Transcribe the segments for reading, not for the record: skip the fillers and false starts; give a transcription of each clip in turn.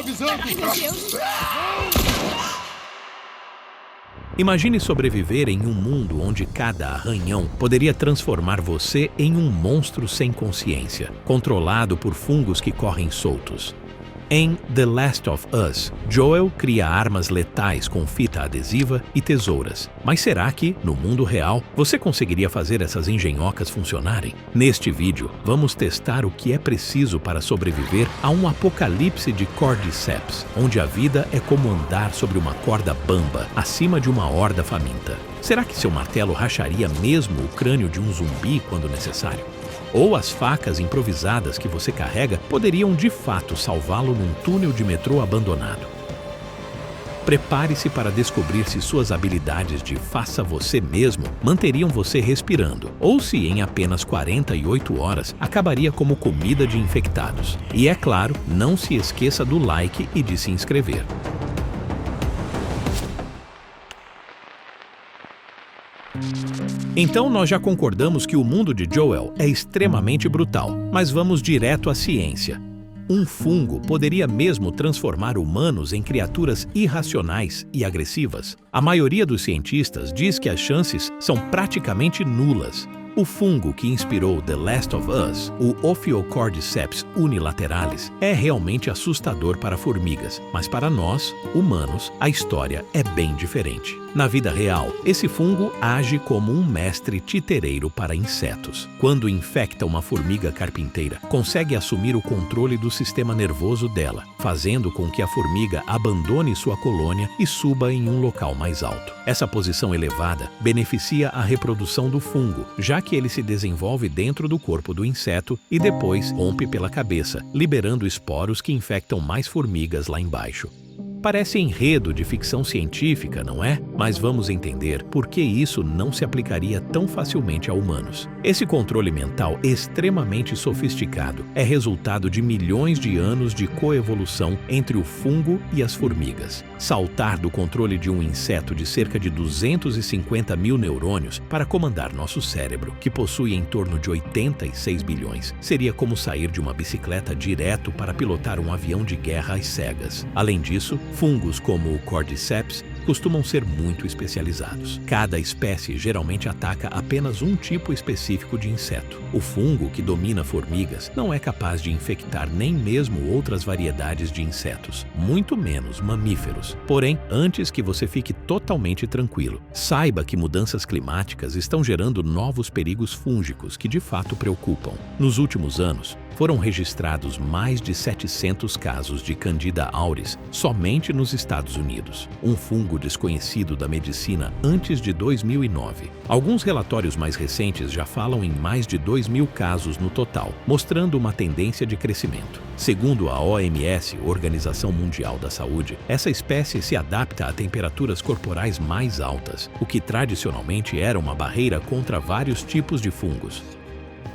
avisando! Meu Deus! Imagine sobreviver em um mundo onde cada arranhão poderia transformar você em um monstro sem consciência, controlado por fungos que correm soltos. Em The Last of Us, Joel cria armas letais com fita adesiva e tesouras. Mas será que, no mundo real, você conseguiria fazer essas engenhocas funcionarem? Neste vídeo, vamos testar o que é preciso para sobreviver a um apocalipse de Cordyceps, onde a vida é como andar sobre uma corda bamba, acima de uma horda faminta. Será que seu martelo racharia mesmo o crânio de um zumbi quando necessário? Ou as facas improvisadas que você carrega poderiam de fato salvá-lo num túnel de metrô abandonado? Prepare-se para descobrir se suas habilidades de faça você mesmo manteriam você respirando, ou se em apenas 48 horas acabaria como comida de infectados. E é claro, não se esqueça do like e de se inscrever. Então nós já concordamos que o mundo de Joel é extremamente brutal, mas vamos direto à ciência. Um fungo poderia mesmo transformar humanos em criaturas irracionais e agressivas? A maioria dos cientistas diz que as chances são praticamente nulas. O fungo que inspirou The Last of Us, o Ophiocordyceps unilateralis, é realmente assustador para formigas, mas para nós, humanos, a história é bem diferente. Na vida real, esse fungo age como um mestre titereiro para insetos. Quando infecta uma formiga carpinteira, consegue assumir o controle do sistema nervoso dela, fazendo com que a formiga abandone sua colônia e suba em um local mais alto. Essa posição elevada beneficia a reprodução do fungo, já que ele se desenvolve dentro do corpo do inseto e depois rompe pela cabeça, liberando esporos que infectam mais formigas lá embaixo. Parece enredo de ficção científica, não é? Mas vamos entender por que isso não se aplicaria tão facilmente a humanos. Esse controle mental extremamente sofisticado é resultado de milhões de anos de coevolução entre o fungo e as formigas. Saltar do controle de um inseto de cerca de 250 mil neurônios para comandar nosso cérebro, que possui em torno de 86 bilhões, seria como sair de uma bicicleta direto para pilotar um avião de guerra às cegas. Além disso, fungos como o Cordyceps costumam ser muito especializados. Cada espécie geralmente ataca apenas um tipo específico de inseto. O fungo que domina formigas não é capaz de infectar nem mesmo outras variedades de insetos, muito menos mamíferos. Porém, antes que você fique totalmente tranquilo, saiba que mudanças climáticas estão gerando novos perigos fúngicos que de fato preocupam. Nos últimos anos, foram registrados mais de 700 casos de Candida auris somente nos Estados Unidos, um fungo desconhecido da medicina antes de 2009. Alguns relatórios mais recentes já falam em mais de 2.000 casos no total, mostrando uma tendência de crescimento. Segundo a OMS, Organização Mundial da Saúde, essa espécie se adapta a temperaturas corporais mais altas, o que tradicionalmente era uma barreira contra vários tipos de fungos.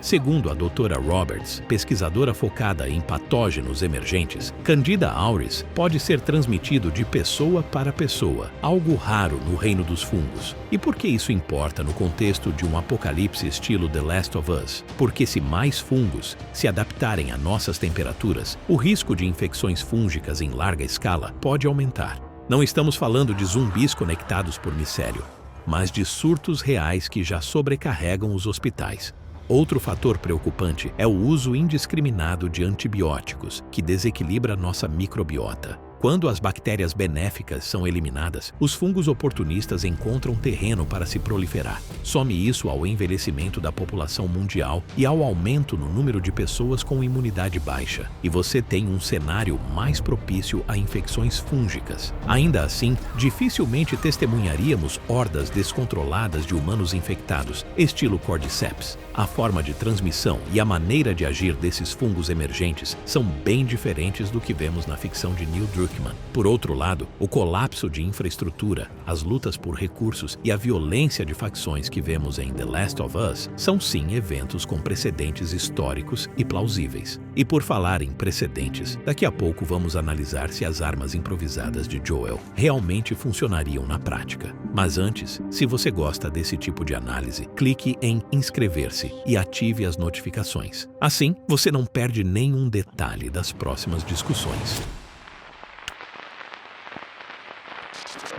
Segundo a doutora Roberts, pesquisadora focada em patógenos emergentes, Candida auris pode ser transmitido de pessoa para pessoa, algo raro no reino dos fungos. E por que isso importa no contexto de um apocalipse estilo The Last of Us? Porque se mais fungos se adaptarem a nossas temperaturas, o risco de infecções fúngicas em larga escala pode aumentar. Não estamos falando de zumbis conectados por micélio, mas de surtos reais que já sobrecarregam os hospitais. Outro fator preocupante é o uso indiscriminado de antibióticos, que desequilibra nossa microbiota. Quando as bactérias benéficas são eliminadas, os fungos oportunistas encontram terreno para se proliferar. Some isso ao envelhecimento da população mundial e ao aumento no número de pessoas com imunidade baixa, e você tem um cenário mais propício a infecções fúngicas. Ainda assim, dificilmente testemunharíamos hordas descontroladas de humanos infectados, estilo Cordyceps. A forma de transmissão e a maneira de agir desses fungos emergentes são bem diferentes do que vemos na ficção de Neil Druckmann. Por outro lado, o colapso de infraestrutura, as lutas por recursos e a violência de facções que vemos em The Last of Us são sim eventos com precedentes históricos e plausíveis. E por falar em precedentes, daqui a pouco vamos analisar se as armas improvisadas de Joel realmente funcionariam na prática. Mas antes, se você gosta desse tipo de análise, clique em inscrever-se e ative as notificações. Assim, você não perde nenhum detalhe das próximas discussões.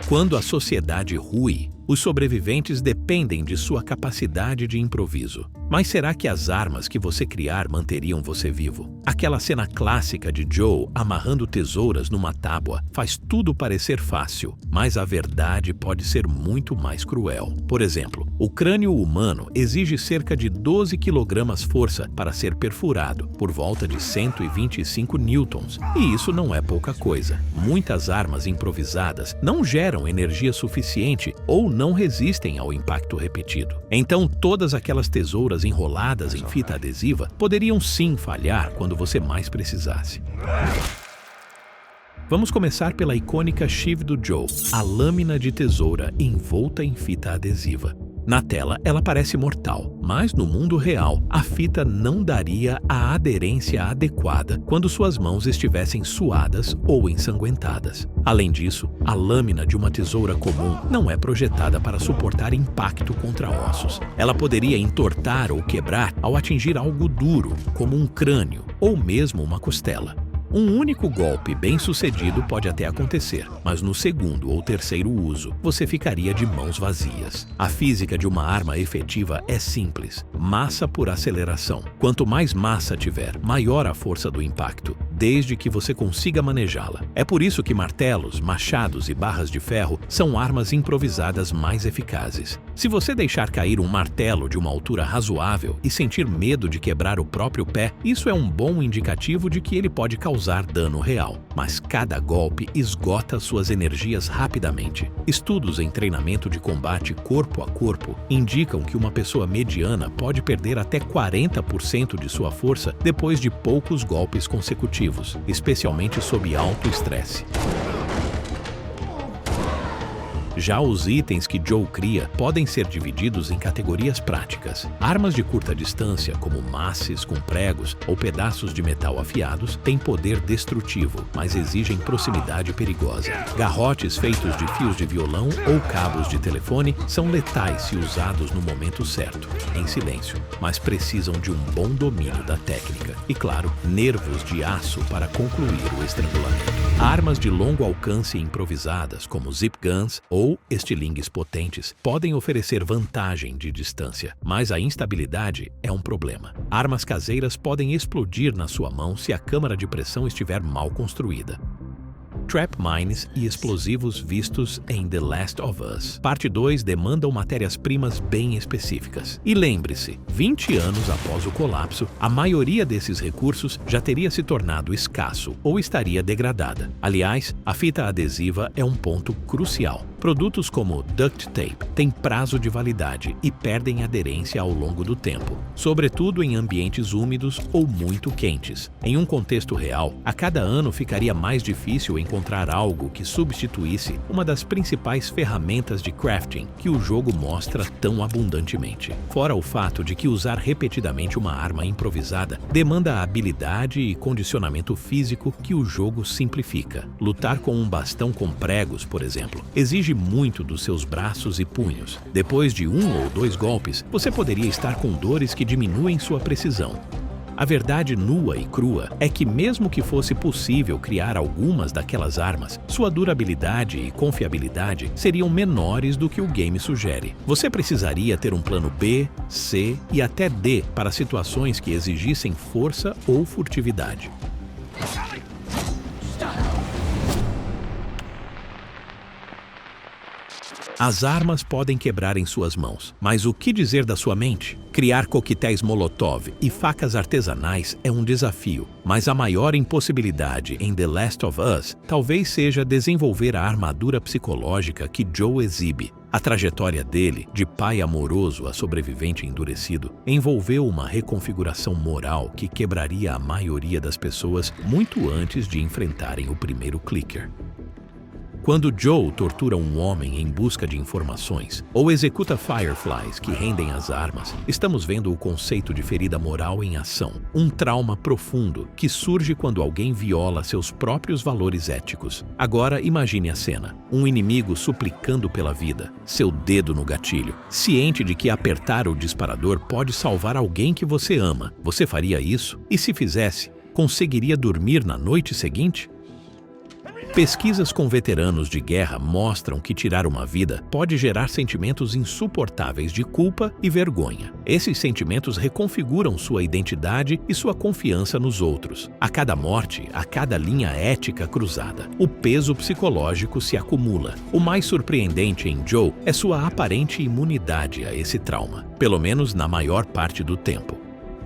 Quando a sociedade rui, os sobreviventes dependem de sua capacidade de improviso. Mas será que as armas que você criar manteriam você vivo? Aquela cena clássica de Joe amarrando tesouras numa tábua faz tudo parecer fácil, mas a verdade pode ser muito mais cruel. Por exemplo, o crânio humano exige cerca de 12 kg força para ser perfurado, por volta de 125 newtons, e isso não é pouca coisa. Muitas armas improvisadas não geram energia suficiente ou não resistem ao impacto repetido. Então, todas aquelas tesouras enroladas em fita adesiva poderiam sim falhar quando você mais precisasse. Vamos começar pela icônica Sheave do Joe, a lâmina de tesoura envolta em fita adesiva. Na tela, ela parece mortal, mas no mundo real, a fita não daria a aderência adequada quando suas mãos estivessem suadas ou ensanguentadas. Além disso, a lâmina de uma tesoura comum não é projetada para suportar impacto contra ossos. Ela poderia entortar ou quebrar ao atingir algo duro, como um crânio ou mesmo uma costela. Um único golpe bem-sucedido pode até acontecer, mas no segundo ou terceiro uso, você ficaria de mãos vazias. A física de uma arma efetiva é simples: massa por aceleração. Quanto mais massa tiver, maior a força do impacto, desde que você consiga manejá-la. É por isso que martelos, machados e barras de ferro são armas improvisadas mais eficazes. Se você deixar cair um martelo de uma altura razoável e sentir medo de quebrar o próprio pé, isso é um bom indicativo de que ele pode causar dano real. Mas cada golpe esgota suas energias rapidamente. Estudos em treinamento de combate corpo a corpo indicam que uma pessoa mediana pode perder até 40% de sua força depois de poucos golpes consecutivos, especialmente sob alto estresse. Já os itens que Joe cria podem ser divididos em categorias práticas. Armas de curta distância, como maces com pregos ou pedaços de metal afiados, têm poder destrutivo, mas exigem proximidade perigosa. Garrotes feitos de fios de violão ou cabos de telefone são letais se usados no momento certo, em silêncio, mas precisam de um bom domínio da técnica. E, claro, nervos de aço para concluir o estrangulamento. Armas de longo alcance improvisadas, como zip guns ou estilingues potentes, podem oferecer vantagem de distância, mas a instabilidade é um problema. Armas caseiras podem explodir na sua mão se a câmara de pressão estiver mal construída. Trap mines e explosivos vistos em The Last of Us. Parte 2 demandam matérias-primas bem específicas. E lembre-se, 20 anos após o colapso, a maioria desses recursos já teria se tornado escasso ou estaria degradada. Aliás, a fita adesiva é um ponto crucial. Produtos como duct tape têm prazo de validade e perdem aderência ao longo do tempo, sobretudo em ambientes úmidos ou muito quentes. Em um contexto real, a cada ano ficaria mais difícil encontrar algo que substituísse uma das principais ferramentas de crafting que o jogo mostra tão abundantemente. Fora o fato de que usar repetidamente uma arma improvisada demanda a habilidade e condicionamento físico que o jogo simplifica. Lutar com um bastão com pregos, por exemplo, exige muito dos seus braços e punhos. Depois de 1 ou 2 golpes, você poderia estar com dores que diminuem sua precisão. A verdade nua e crua é que, mesmo que fosse possível criar algumas daquelas armas, sua durabilidade e confiabilidade seriam menores do que o game sugere. Você precisaria ter um plano B, C e até D para situações que exigissem força ou furtividade. As armas podem quebrar em suas mãos, mas o que dizer da sua mente? Criar coquetéis Molotov e facas artesanais é um desafio, mas a maior impossibilidade em The Last of Us talvez seja desenvolver a armadura psicológica que Joe exibe. A trajetória dele, de pai amoroso a sobrevivente endurecido, envolveu uma reconfiguração moral que quebraria a maioria das pessoas muito antes de enfrentarem o primeiro clicker. Quando Joe tortura um homem em busca de informações ou executa Fireflies que rendem as armas, estamos vendo o conceito de ferida moral em ação, um trauma profundo que surge quando alguém viola seus próprios valores éticos. Agora imagine a cena, um inimigo suplicando pela vida, seu dedo no gatilho, ciente de que apertar o disparador pode salvar alguém que você ama. Você faria isso? E se fizesse, conseguiria dormir na noite seguinte? Pesquisas com veteranos de guerra mostram que tirar uma vida pode gerar sentimentos insuportáveis de culpa e vergonha. Esses sentimentos reconfiguram sua identidade e sua confiança nos outros. A cada morte, a cada linha ética cruzada, o peso psicológico se acumula. O mais surpreendente em Joe é sua aparente imunidade a esse trauma, pelo menos na maior parte do tempo.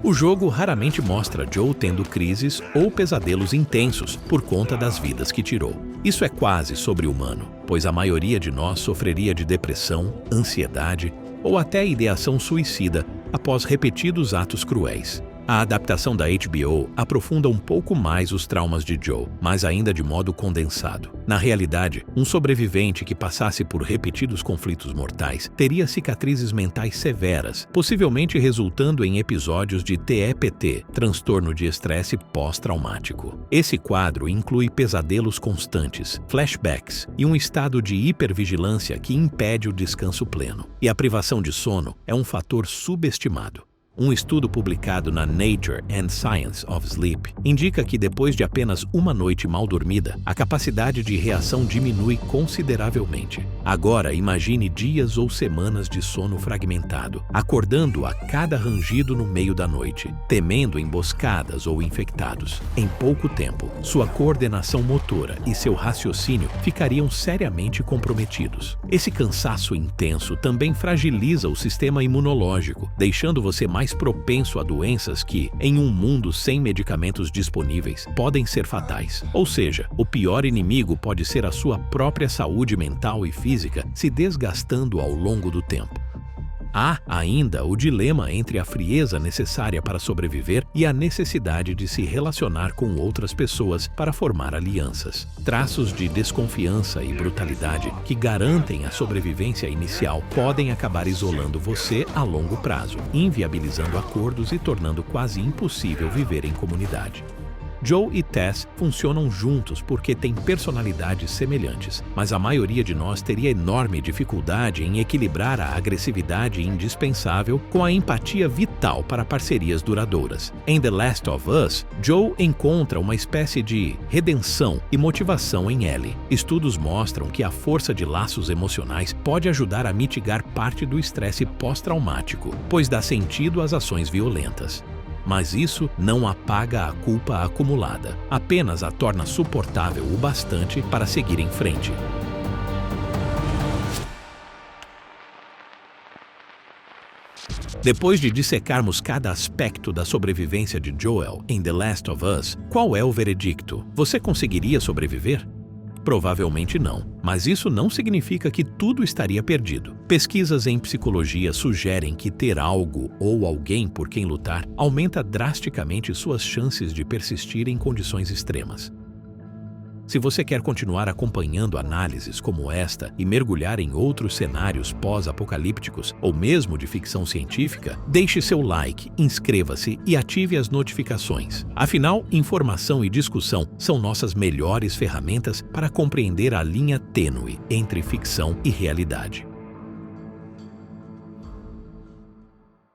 O jogo raramente mostra Joe tendo crises ou pesadelos intensos por conta das vidas que tirou. Isso é quase sobre-humano, pois a maioria de nós sofreria de depressão, ansiedade ou até ideação suicida após repetidos atos cruéis. A adaptação da HBO aprofunda um pouco mais os traumas de Joe, mas ainda de modo condensado. Na realidade, um sobrevivente que passasse por repetidos conflitos mortais teria cicatrizes mentais severas, possivelmente resultando em episódios de TEPT, transtorno de estresse pós-traumático. Esse quadro inclui pesadelos constantes, flashbacks e um estado de hipervigilância que impede o descanso pleno. E a privação de sono é um fator subestimado. Um estudo publicado na Nature and Science of Sleep indica que depois de apenas uma noite mal dormida, a capacidade de reação diminui consideravelmente. Agora imagine dias ou semanas de sono fragmentado, acordando a cada rangido no meio da noite, temendo emboscadas ou infectados. Em pouco tempo, sua coordenação motora e seu raciocínio ficariam seriamente comprometidos. Esse cansaço intenso também fragiliza o sistema imunológico, deixando você mais propenso a doenças que, em um mundo sem medicamentos disponíveis, podem ser fatais. Ou seja, o pior inimigo pode ser a sua própria saúde mental e física se desgastando ao longo do tempo. Há ainda o dilema entre a frieza necessária para sobreviver e a necessidade de se relacionar com outras pessoas para formar alianças. Traços de desconfiança e brutalidade que garantem a sobrevivência inicial podem acabar isolando você a longo prazo, inviabilizando acordos e tornando quase impossível viver em comunidade. Joe e Tess funcionam juntos porque têm personalidades semelhantes, mas a maioria de nós teria enorme dificuldade em equilibrar a agressividade indispensável com a empatia vital para parcerias duradouras. Em The Last of Us, Joe encontra uma espécie de redenção e motivação em Ellie. Estudos mostram que a força de laços emocionais pode ajudar a mitigar parte do estresse pós-traumático, pois dá sentido às ações violentas. Mas isso não apaga a culpa acumulada, apenas a torna suportável o bastante para seguir em frente. Depois de dissecarmos cada aspecto da sobrevivência de Joel em The Last of Us, qual é o veredicto? Você conseguiria sobreviver? Provavelmente não, mas isso não significa que tudo estaria perdido. Pesquisas em psicologia sugerem que ter algo ou alguém por quem lutar aumenta drasticamente suas chances de persistir em condições extremas. Se você quer continuar acompanhando análises como esta e mergulhar em outros cenários pós-apocalípticos ou mesmo de ficção científica, deixe seu like, inscreva-se e ative as notificações. Afinal, informação e discussão são nossas melhores ferramentas para compreender a linha tênue entre ficção e realidade.